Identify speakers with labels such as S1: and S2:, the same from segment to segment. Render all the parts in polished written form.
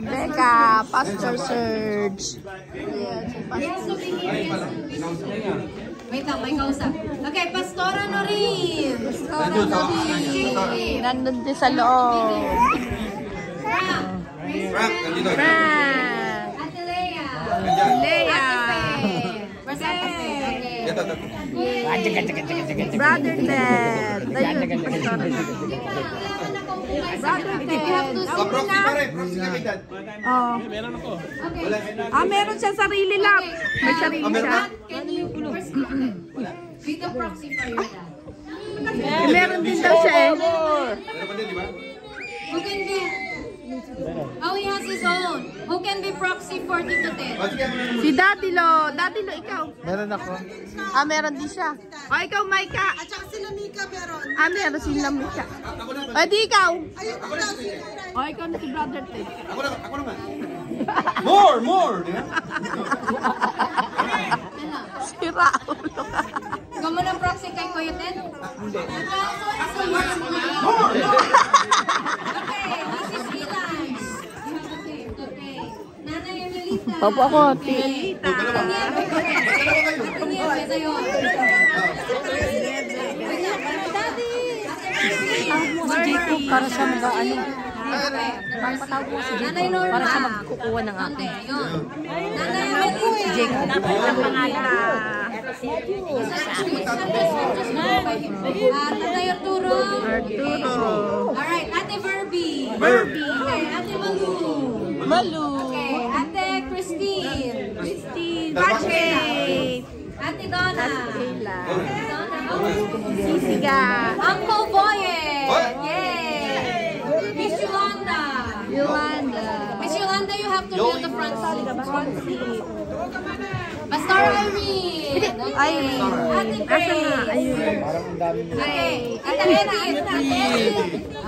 S1: Becca, Pastor Serge.
S2: Wait lang, may kausap. Okay, Pastora Norin. Pastora Norin.
S1: Nandun din sa loob.
S3: Frank, nandito.
S2: Ate Lea.
S1: Lea.
S2: Where's Ate Faye? Okay.
S1: Brother Ted. Ayun, Pastora na. Brother Ted.
S3: Proxy pa rin. Proxy kami dad.
S1: Oh.
S4: Meron ako.
S1: Meron siya sarili lang. May sarili siya.
S2: Can you be the proxy for your dad?
S1: Meron din daw siya eh.
S3: Meron pa din, di ba?
S2: Who can be? Oh, he has his own. Who can be proxy 40 to 10?
S1: Si Daddy Lo. Daddy Lo, ikaw.
S4: Meron ako.
S1: Meron din siya. O, ikaw, Maika.
S5: At saka sila Mika meron.
S1: Meron sila Mika. O, di ikaw.
S5: Ayun ko lang.
S1: O, ikaw na si Brother Ted.
S3: Ako naman. More! Di ba?
S1: Sira ulo ka.
S2: Ikaw mo ng proxy kay Kuya Ted? Hindi. Okay, this is Eli. Okay. Nanay Emelita.
S1: Papo ako, Tita.
S2: Para sa mga ano. Para sa
S1: Magkukuha ng ako.
S2: Nanay Emelita.
S1: Si Jake. Ang pangalan.
S2: Tatay Arturo. Alright, Ate Verby. Okay, Ate Malu. Okay, Ate Christine.
S1: Pache.
S2: Ate Donna.
S1: Kayla.
S2: Donna.
S1: Sisiga.
S2: Uncle Boye. Yay. Miss Yolanda. Miss Yolanda, you have to be on the front seat. Pastor Irene. Ate Grace. Okay. Ate Edith.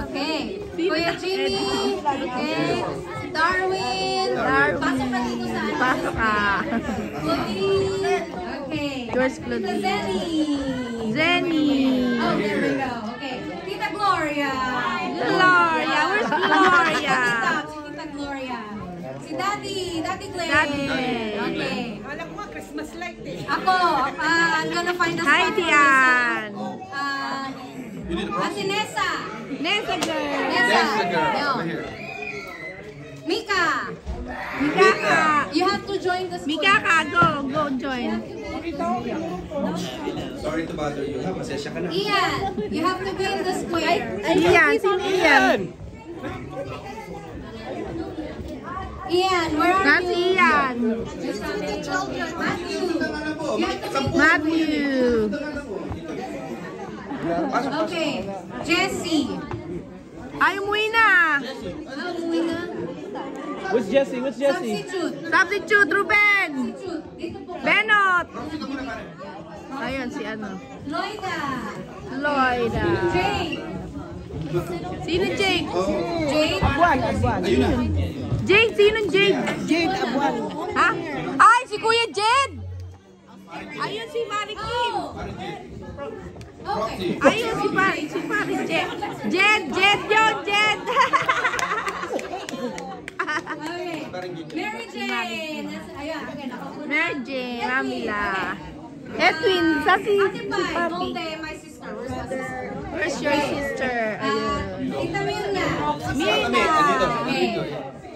S2: Okay. Kuya Jimmy. Okay. Darwin. Pasok pa dito sa ano.
S1: Pasok ka.
S2: Claudine. Okay.
S1: Yours, Claudine.
S2: Zenny. Oh, there we go. Okay. Tita Gloria.
S1: Where's Gloria?
S2: Si Tita Gloria. Si Daddy Clay. Okay.
S5: Alam mo, Christmas light eh.
S2: Ako, I'm gonna find a spot.
S1: Hi, Tian.
S2: Ate Nessa.
S1: Nessa girl.
S2: Nessa.
S3: Over here.
S2: Mika.
S1: Mikaka.
S2: You have to join the school.
S1: Mikaka, go join.
S3: Sorry to bother you. Pasensya ka na.
S2: Ian, you have to be in the square.
S1: Ian, sino Ian?
S2: Ian, where are
S1: Nasi
S2: you?
S1: Ian.
S2: Matthew. You have to be
S1: Matthew.
S2: Okay. Jessie.
S1: Ay, umuwi na.
S2: Umuwi na.
S4: What's Jesse?
S1: Substitute, Ruben.
S2: Dito po.
S1: Benot. Ayun, si ano. Lloyda.
S2: Jake.
S1: Sino Jake?
S2: Jake.
S3: Ayun na.
S1: Jake, sino Jake?
S5: Jade Abuan.
S1: Ha? Ay, si Kuya Jed. Ayun si Mari Kim.
S2: Okay.
S1: Ayun si Mari Jed. Jed yun, Jed.
S2: Okay. Mary Jane. Ayan. Okay, nakapunta.
S1: Mary Jane, Ramila. Edwin, sa si
S2: Ate Pai.
S1: Papi.
S2: Don't my sister. Where's my sister?
S1: Where's your sister? Ayun.
S2: Tita Mirna.
S1: Mirna.
S2: Okay.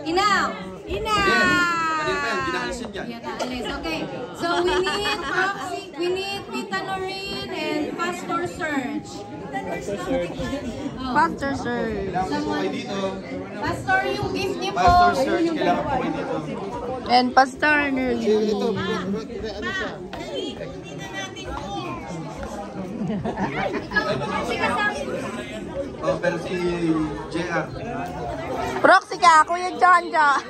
S2: Inaw.
S1: Ina.
S3: Kanina pa yan, binakasin dyan.
S2: Okay. So we need Proxy, we need Tita Noreen and Pastor Serge.
S1: Pastor Sir.
S3: Kailangan po kayo dito.
S2: Pastor, yung gift niyo po.
S3: Pastor Search, kailangan po kayo dito.
S1: And Pastor Nerly.
S3: Oh, pero si JR.
S1: Proxy ka, Kuya John John.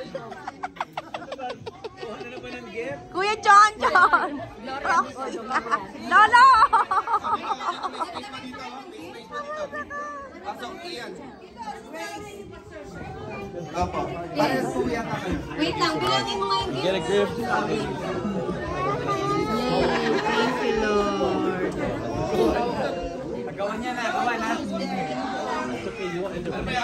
S1: Kuya John John. Proxy ka. Lolo!
S3: Pasok, Ian. Opo. Parang po yata kayo.
S2: Wait lang, bilangin mo nga yung
S4: Get a
S2: gift.
S4: gift.
S1: Thank you, Lord.
S4: Gawan niya na, gawan ha. It's okay, you want it to be.